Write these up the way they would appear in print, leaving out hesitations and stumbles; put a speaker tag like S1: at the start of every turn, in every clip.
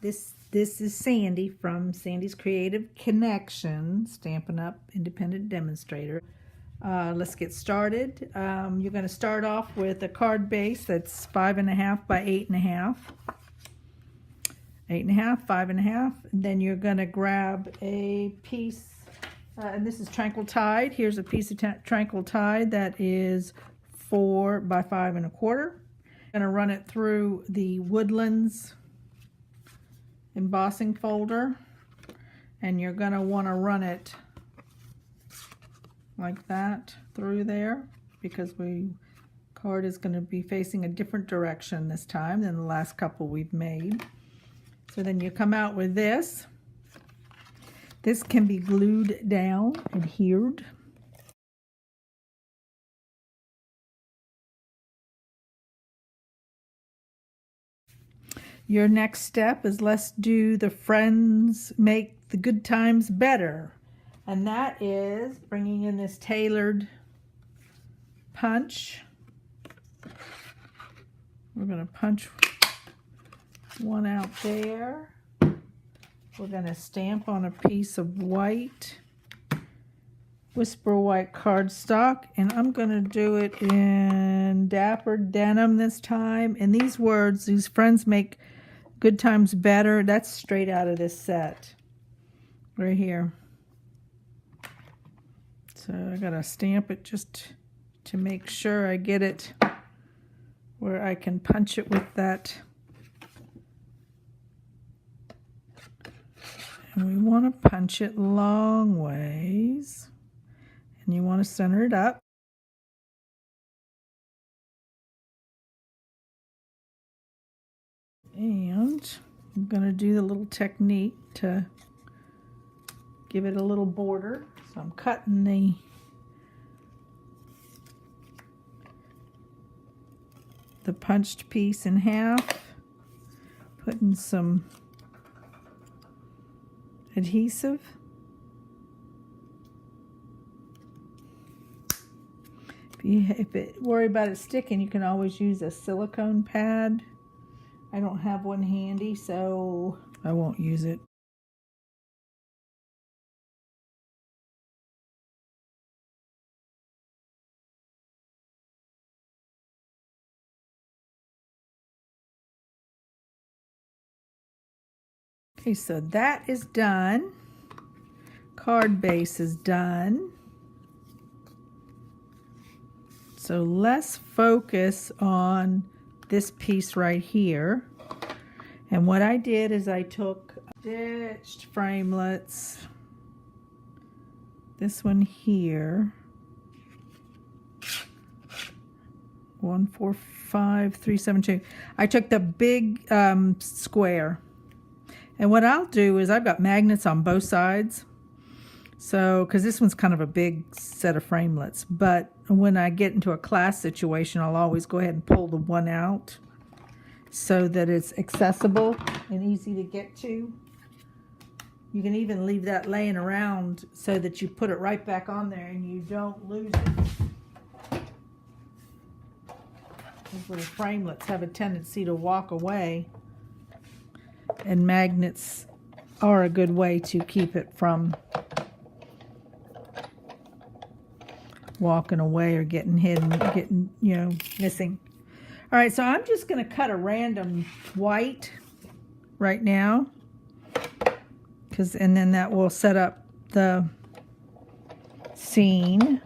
S1: This is Sandy from Sandy's Creative Connection, Stampin' Up! Independent Demonstrator. Let's get started. You're going to start off with a card base that's 5.5 by 8.5. 8.5, 5.5. Then you're going to grab a piece, and this is Tranquil Tide. Here's a piece of Tranquil Tide that is 4 by 5.25. I'm going to run it through the Woodlands embossing folder, and you're going to want to run it like that through there, because card is going to be facing a different direction this time than the last couple we've made. So then you come out with this. This can be glued down, adhered. Your next step is let's do the friends make the good times better. And that is bringing in this tailored punch. We're going to punch one out there. We're going to stamp on a piece of white, Whisper White cardstock, and I'm going to do it in Dapper Denim this time. And these words, these friends make good times better, that's straight out of this set right here. So I gotta stamp it just to make sure I get it where I can punch it with that. And we want to punch it long ways, and you want to center it up. And I'm going to do the little technique to give it a little border. So I'm cutting the punched piece in half, putting some adhesive. If you worry about it sticking, you can always use a silicone pad. I don't have one handy, so I won't use it. Okay, so that is done. Card base is done. So let's focus on this piece right here. And what I did is I took stitched framelets, this one here, 1, 4, 5, 3, 7, 2. I took the big square, and what I'll do is I've got magnets on both sides. So, because this one's kind of a big set of framelets, but when I get into a class situation, I'll always go ahead and pull the one out so that it's accessible and easy to get to. You can even leave that laying around so that you put it right back on there and you don't lose it. These little framelets have a tendency to walk away, and magnets are a good way to keep it from walking away or getting hidden, getting, missing. All right, so I'm just going to cut a random white right now, and then that will set up the scene.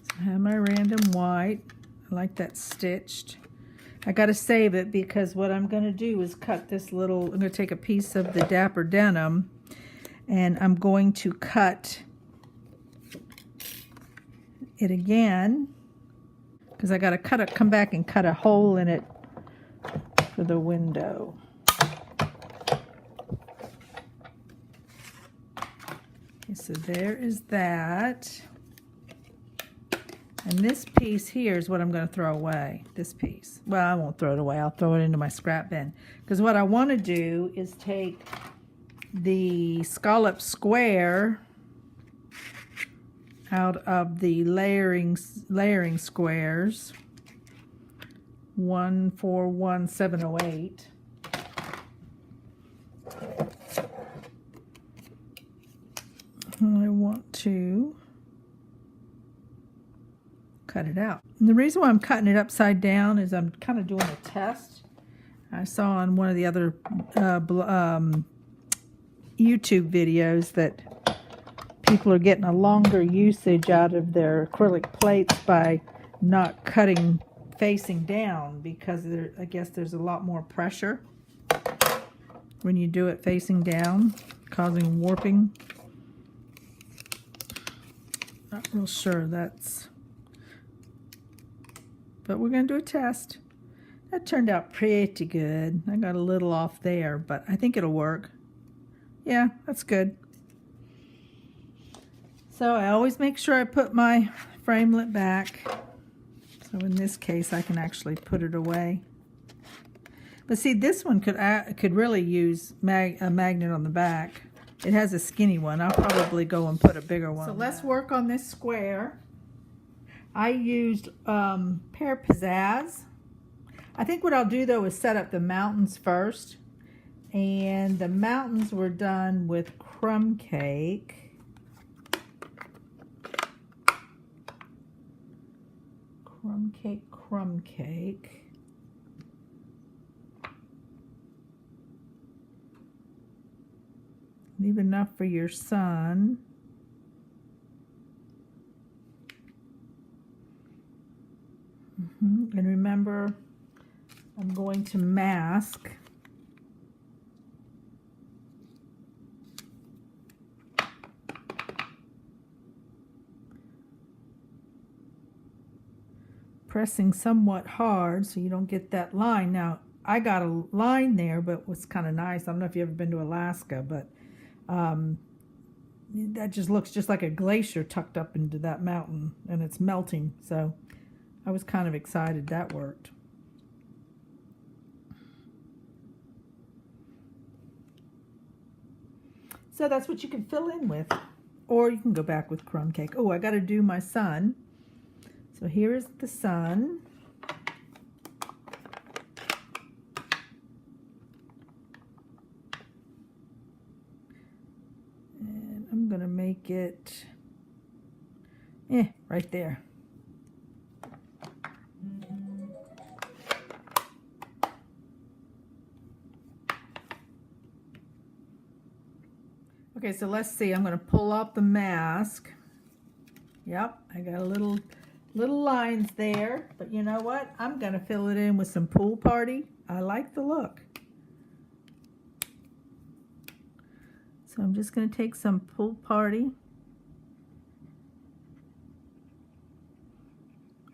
S1: So I have my random white. I like that stitched. I got to save it because what I'm going to do is cut this little, I'm going to take a piece of the Dapper Denim, and I'm going to cut it again, because I got to come back and cut a hole in it for the window. Okay, so there is that. And this piece here is what I'm going to throw away, this piece. Well, I won't throw it away. I'll throw it into my scrap bin. Because what I want to do is take the scallop square out of the layering squares. 141708. I want to cut it out. And the reason why I'm cutting it upside down is I'm kind of doing a test. I saw on one of the other YouTube videos that people are getting a longer usage out of their acrylic plates by not cutting facing down, because I guess there's a lot more pressure when you do it facing down, causing warping. Not real sure that's, but we're going to do a test. That turned out pretty good. I got a little off there, but I think it'll work. Yeah, that's good. So I always make sure I put my framelit back. So in this case, I can actually put it away. But see, this one could really use a magnet on the back. It has a skinny one. I'll probably go and put a bigger one. So let's work on this square. I used pear pizzazz. I think what I'll do though is set up the mountains first. And the mountains were done with crumb cake. Crumb cake. Leave enough for your sun. And remember, I'm going to mask. Pressing somewhat hard so you don't get that line. Now, I got a line there, but what's kind of nice, I don't know if you've ever been to Alaska, but that just looks just like a glacier tucked up into that mountain, and it's melting. So I was kind of excited that worked. So that's what you can fill in with, or you can go back with crumb cake. Oh, I got to do my sun. So here is the sun. And I'm going to make it, right there. Okay, so let's see. I'm going to pull out the mask. Yep, I got a little lines there, but you know what? I'm going to fill it in with some Pool Party. I like the look. So I'm just going to take some Pool Party.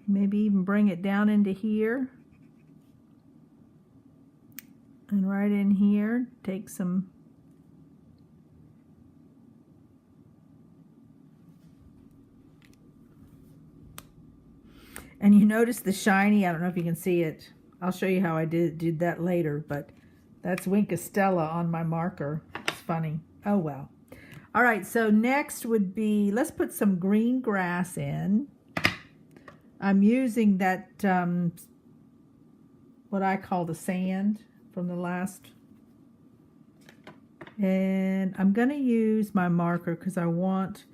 S1: Maybe even bring it down into here. And right in here, take some and you notice the shiny, I don't know if you can see it. I'll show you how I did that later, but that's Wink Estella on my marker. It's funny. Oh well. All right, so next would be, let's put some green grass in. I'm using that, what I call the sand from the last. And I'm going to use my marker because I want,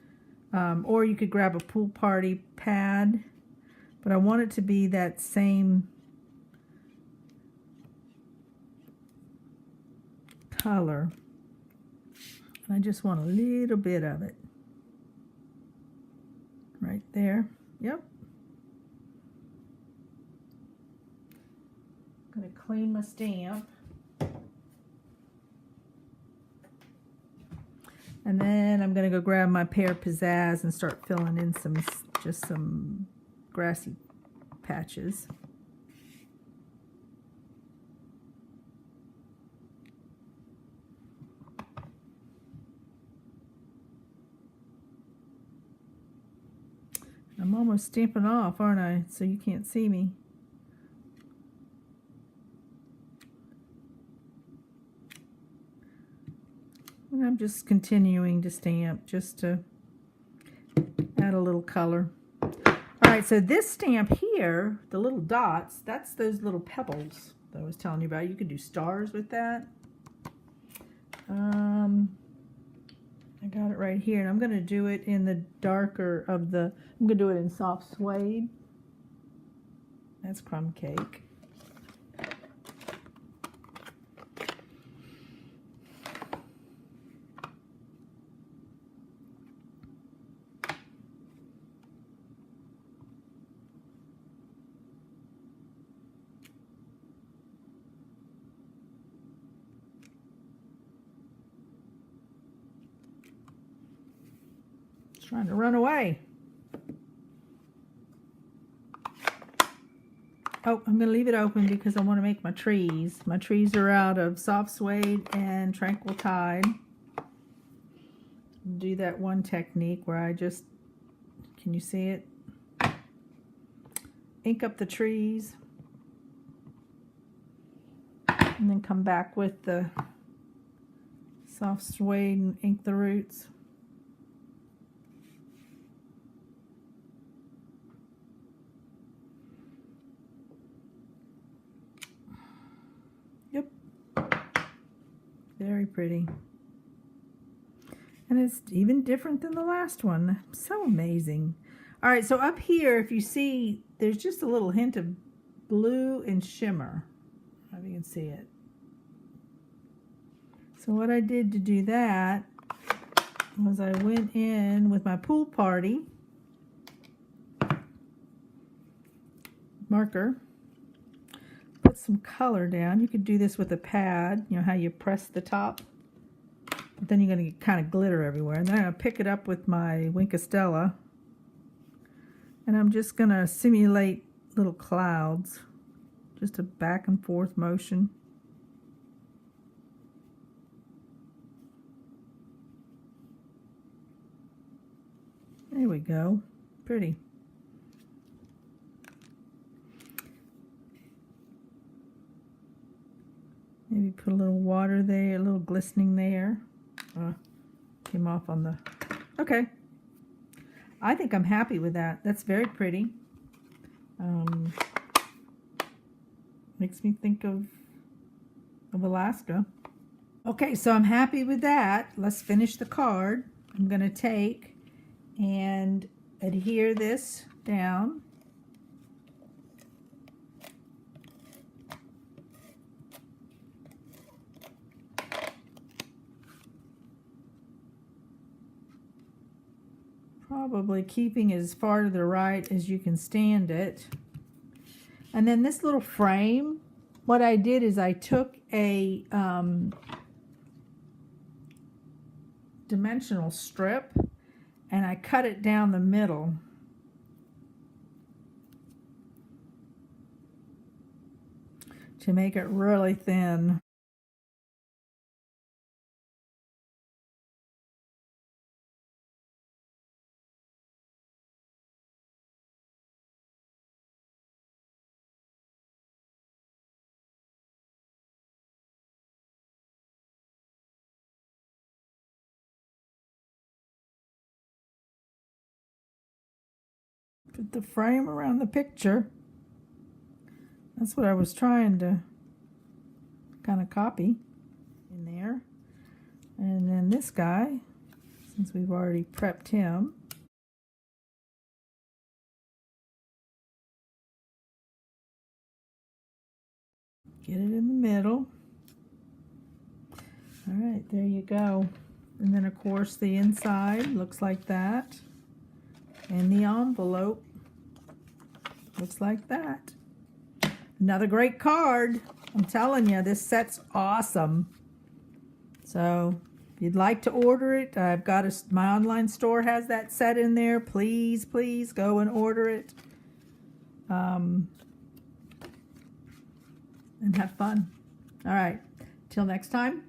S1: or you could grab a Pool Party pad. But I want it to be that same color. I just want a little bit of it. Right there. Yep. I'm going to clean my stamp. And then I'm going to go grab my pear pizzazz and start filling in just some grassy patches. I'm almost stamping off, aren't I? So you can't see me. And I'm just continuing to stamp just to Add a little color. All right, so this stamp here, the little dots, that's those little pebbles that I was telling you about. You could do stars with that. I got it right here, and I'm going to do it in the darker of the, I'm going to do it in soft suede. That's crumb cake. Trying to run away. Oh, I'm going to leave it open because I want to make my trees. My trees are out of soft suede and tranquil tide. Do that one technique where I just, can you see it? Ink up the trees. And then come back with the soft suede and ink the roots. Yep. Very pretty. And it's even different than the last one. So amazing. All right, so up here, if you see, there's just a little hint of blue and shimmer. I don't know if you can see it. So what I did to do that was I went in with my pool party marker, put some color down. You could do this with a pad, you know how you press the top, but then you're going to get kind of glitter everywhere. And then I'm going to pick it up with my Wink of Stella, and I'm just going to simulate little clouds, just a back and forth motion. There we go. Pretty. Maybe put a little water there, a little glistening there. Came off on the... Okay. I think I'm happy with that. That's very pretty. Makes me think of Alaska. Okay, so I'm happy with that. Let's finish the card. I'm going to take and adhere this down. Probably keeping it as far to the right as you can stand it. And then this little frame, what I did is I took a dimensional strip and I cut it down the middle. To make it really thin. Put the frame around the picture. That's what I was trying to kind of copy in there. And then this guy, since we've already prepped him, get it in the middle. All right, there you go. And then of course the inside looks like that. And the envelope looks like that. Another great card. I'm telling you, this set's awesome. So if you'd like to order it, I've got my online store has that set in there. Please, please go and order it. And have fun. All right. Till next time.